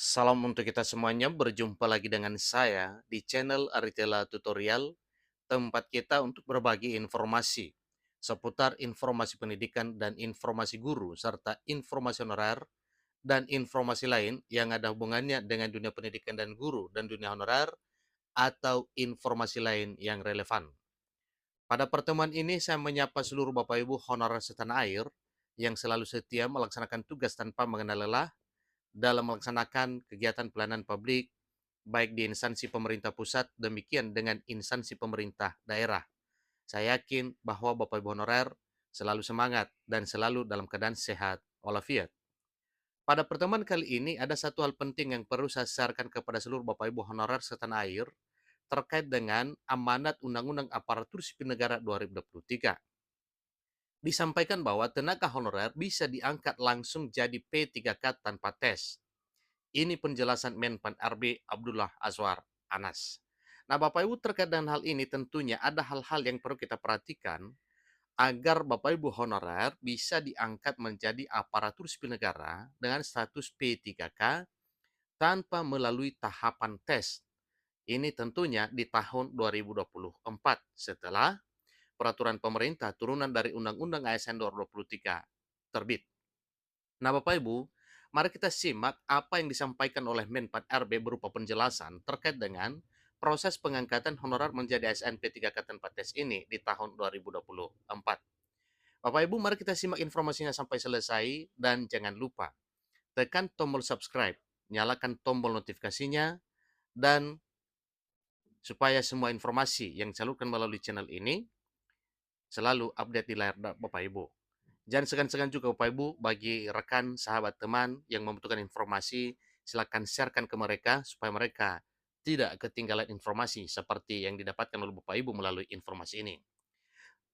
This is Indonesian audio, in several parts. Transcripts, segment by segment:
Salam untuk kita semuanya, berjumpa lagi dengan saya di channel Aritela Tutorial, tempat kita untuk berbagi informasi seputar informasi pendidikan dan informasi guru, serta informasi honorer dan informasi lain yang ada hubungannya dengan dunia pendidikan dan guru dan dunia honorer atau informasi lain yang relevan. Pada pertemuan ini saya menyapa seluruh Bapak Ibu honorer setanah air yang selalu setia melaksanakan tugas tanpa mengenal lelah dalam melaksanakan kegiatan pelayanan publik, baik di instansi pemerintah pusat, demikian dengan instansi pemerintah daerah. Saya yakin bahwa Bapak Ibu honorer selalu semangat dan selalu dalam keadaan sehat walafiat. Pada pertemuan kali ini ada satu hal penting yang perlu saya sarankan kepada seluruh Bapak Ibu honorer setanah air terkait dengan amanat Undang-Undang Aparatur Sipil Negara 2023. Disampaikan bahwa tenaga honorer bisa diangkat langsung jadi P3K tanpa tes. Ini penjelasan Menpan RB Abdullah Azwar Anas. Nah, Bapak Ibu, terkait dengan hal ini tentunya ada hal-hal yang perlu kita perhatikan agar Bapak Ibu honorer bisa diangkat menjadi aparatur sipil negara dengan status P3K tanpa melalui tahapan tes. Ini tentunya di tahun 2024 setelah peraturan pemerintah turunan dari Undang-Undang ASN 2023 terbit. Nah, Bapak Ibu, mari kita simak apa yang disampaikan oleh Menpan RB berupa penjelasan terkait dengan proses pengangkatan honorer menjadi ASN P3K tanpa tes ini di tahun 2024. Bapak Ibu, mari kita simak informasinya sampai selesai dan jangan lupa tekan tombol subscribe, nyalakan tombol notifikasinya, dan supaya semua informasi yang disalurkan melalui channel ini selalu update di layar Bapak Ibu. Jangan segan-segan juga Bapak Ibu bagi rekan, sahabat, teman yang membutuhkan informasi, silakan sharekan ke mereka supaya mereka tidak ketinggalan informasi seperti yang didapatkan oleh Bapak Ibu melalui informasi ini.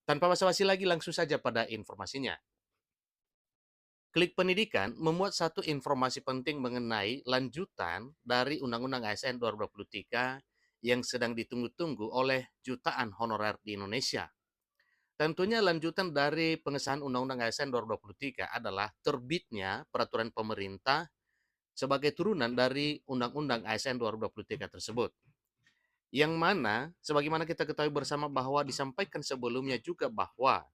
Tanpa basa-basi lagi langsung saja pada informasinya. Klik Pendidikan memuat satu informasi penting mengenai lanjutan dari Undang-Undang ASN 2023 yang sedang ditunggu-tunggu oleh jutaan honorer di Indonesia. Tentunya lanjutan dari pengesahan Undang-Undang ASN 2023 adalah terbitnya peraturan pemerintah sebagai turunan dari Undang-Undang ASN 2023 tersebut. Yang mana, sebagaimana kita ketahui bersama bahwa disampaikan sebelumnya juga bahwa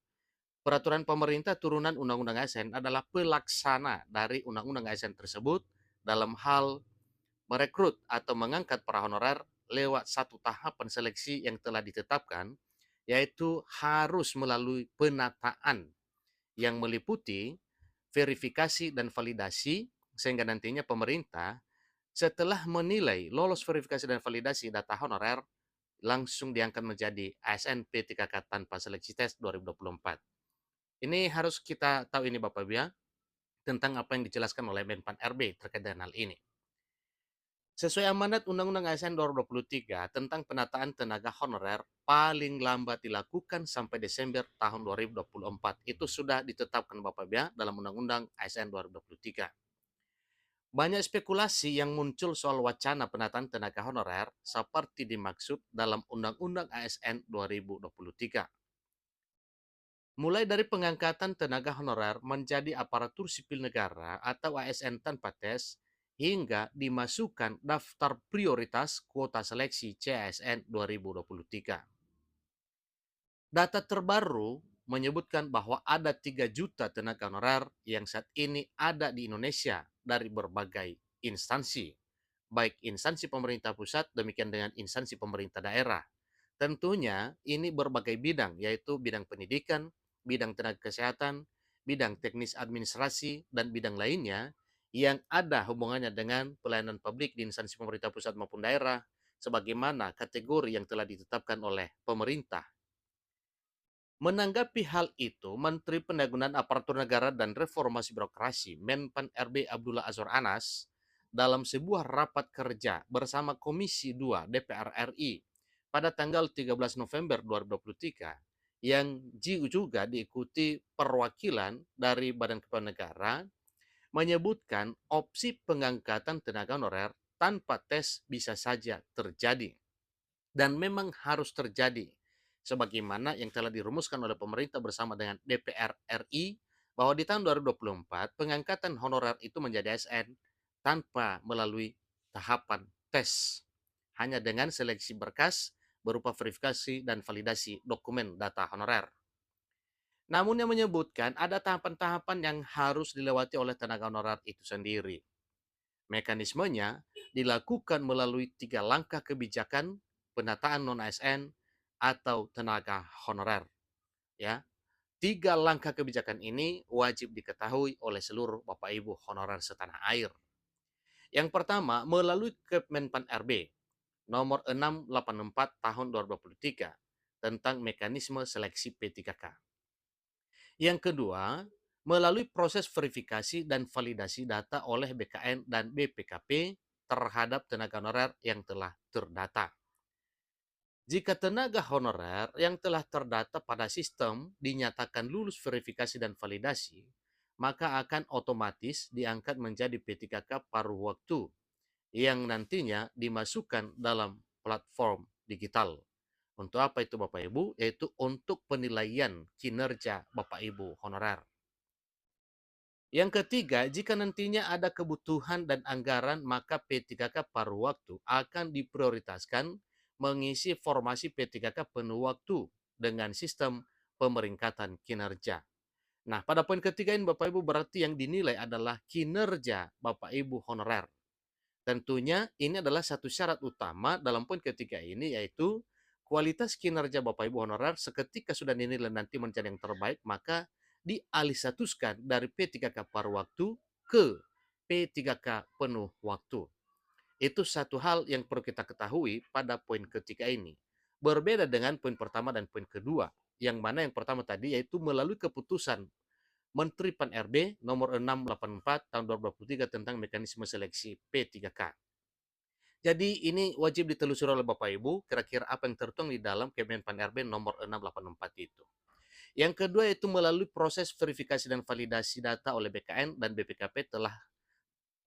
peraturan pemerintah turunan Undang-Undang ASN adalah pelaksana dari Undang-Undang ASN tersebut dalam hal merekrut atau mengangkat para honorer lewat satu tahapan seleksi yang telah ditetapkan, yaitu harus melalui penataan yang meliputi verifikasi dan validasi, sehingga nantinya pemerintah setelah menilai lolos verifikasi dan validasi data honorer, langsung diangkat menjadi ASN P3K tanpa seleksi tes 2024. Ini harus kita tahu ini Bapak Ibu ya, tentang apa yang dijelaskan oleh Menpan RB terkait dengan hal ini. Sesuai amanat Undang-Undang ASN 2023 tentang penataan tenaga honorer paling lambat dilakukan sampai Desember tahun 2024. Itu sudah ditetapkan Bapak Ibu ya dalam Undang-Undang ASN 2023. Banyak spekulasi yang muncul soal wacana penataan tenaga honorer seperti dimaksud dalam Undang-Undang ASN 2023. Mulai dari pengangkatan tenaga honorer menjadi aparatur sipil negara atau ASN tanpa tes, hingga dimasukkan daftar prioritas kuota seleksi CASN 2023. Data terbaru menyebutkan bahwa ada 3 juta tenaga honorer yang saat ini ada di Indonesia dari berbagai instansi, baik instansi pemerintah pusat demikian dengan instansi pemerintah daerah. Tentunya ini berbagai bidang, yaitu bidang pendidikan, bidang tenaga kesehatan, bidang teknis administrasi, dan bidang lainnya yang ada hubungannya dengan pelayanan publik di instansi pemerintah pusat maupun daerah, sebagaimana kategori yang telah ditetapkan oleh pemerintah. Menanggapi hal itu, Menteri Pendayagunaan Aparatur Negara dan Reformasi Birokrasi Menpan RB Abdullah Azwar Anas dalam sebuah rapat kerja bersama Komisi 2 DPR RI pada tanggal 13 November 2023 yang juga diikuti perwakilan dari Badan Kepegawaian Negara menyebutkan opsi pengangkatan tenaga honorer tanpa tes bisa saja terjadi dan memang harus terjadi sebagaimana yang telah dirumuskan oleh pemerintah bersama dengan DPR RI bahwa di tahun 2024 pengangkatan honorer itu menjadi ASN tanpa melalui tahapan tes, hanya dengan seleksi berkas berupa verifikasi dan validasi dokumen data honorer. Namun yang menyebutkan ada tahapan-tahapan yang harus dilewati oleh tenaga honorer itu sendiri. Mekanismenya dilakukan melalui 3 langkah kebijakan penataan non-ASN atau tenaga honorer. Ya, 3 langkah kebijakan ini wajib diketahui oleh seluruh Bapak Ibu honorer setanah air. Yang pertama, melalui Kemenpan RB nomor 684 tahun 2023 tentang mekanisme seleksi P3K. Yang kedua, melalui proses verifikasi dan validasi data oleh BKN dan BPKP terhadap tenaga honorer yang telah terdata. Jika tenaga honorer yang telah terdata pada sistem dinyatakan lulus verifikasi dan validasi, maka akan otomatis diangkat menjadi P3K paruh waktu yang nantinya dimasukkan dalam platform digital. Untuk apa itu Bapak Ibu? Yaitu untuk penilaian kinerja Bapak Ibu honorer. Yang ketiga, jika nantinya ada kebutuhan dan anggaran, maka P3K paruh waktu akan diprioritaskan mengisi formasi P3K penuh waktu dengan sistem pemeringkatan kinerja. Nah, pada poin ketiga ini Bapak Ibu berarti yang dinilai adalah kinerja Bapak Ibu honorer. Tentunya ini adalah satu syarat utama dalam poin ketiga ini, yaitu kualitas kinerja Bapak Ibu honorer seketika sudah dinilai nanti menjadi yang terbaik, maka dialihstatuskan dari P3K paruh waktu ke P3K penuh waktu. Itu satu hal yang perlu kita ketahui pada poin ketiga ini. Berbeda dengan poin pertama dan poin kedua, yang mana yang pertama tadi yaitu melalui keputusan Menteri Pan RB nomor 684 tahun 2023 tentang mekanisme seleksi P3K. Jadi ini wajib ditelusuri oleh Bapak Ibu, kira-kira apa yang tertuang di dalam Kemenpan RB nomor 684 itu. Yang kedua itu melalui proses verifikasi dan validasi data oleh BKN dan BPKP telah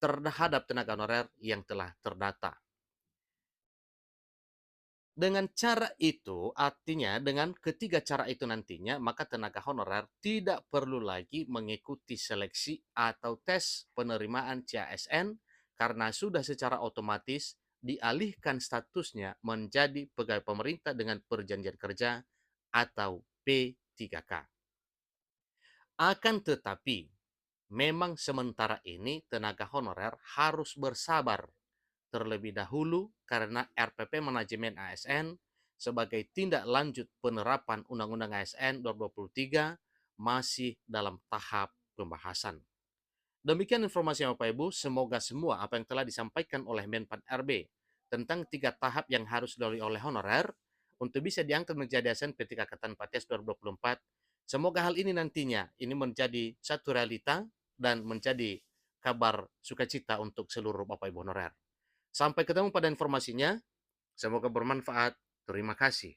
terhadap tenaga honorer yang telah terdata. Dengan cara itu, artinya dengan ketiga cara itu nantinya, maka tenaga honorer tidak perlu lagi mengikuti seleksi atau tes penerimaan CASN karena sudah secara otomatis dialihkan statusnya menjadi pegawai pemerintah dengan perjanjian kerja atau P3K. Akan tetapi, memang sementara ini tenaga honorer harus bersabar terlebih dahulu karena RPP Manajemen ASN sebagai tindak lanjut penerapan Undang-Undang ASN 2023 masih dalam tahap pembahasan. Demikian informasi Bapak Ibu, semoga semua apa yang telah disampaikan oleh Menpan RB tentang 3 tahap yang harus dilalui oleh honorer untuk bisa diangkat menjadi ASN P3K tanpa tes 2024. Semoga hal ini nantinya ini menjadi satu realita dan menjadi kabar sukacita untuk seluruh Bapak Ibu honorer. Sampai ketemu pada informasinya. Semoga bermanfaat. Terima kasih.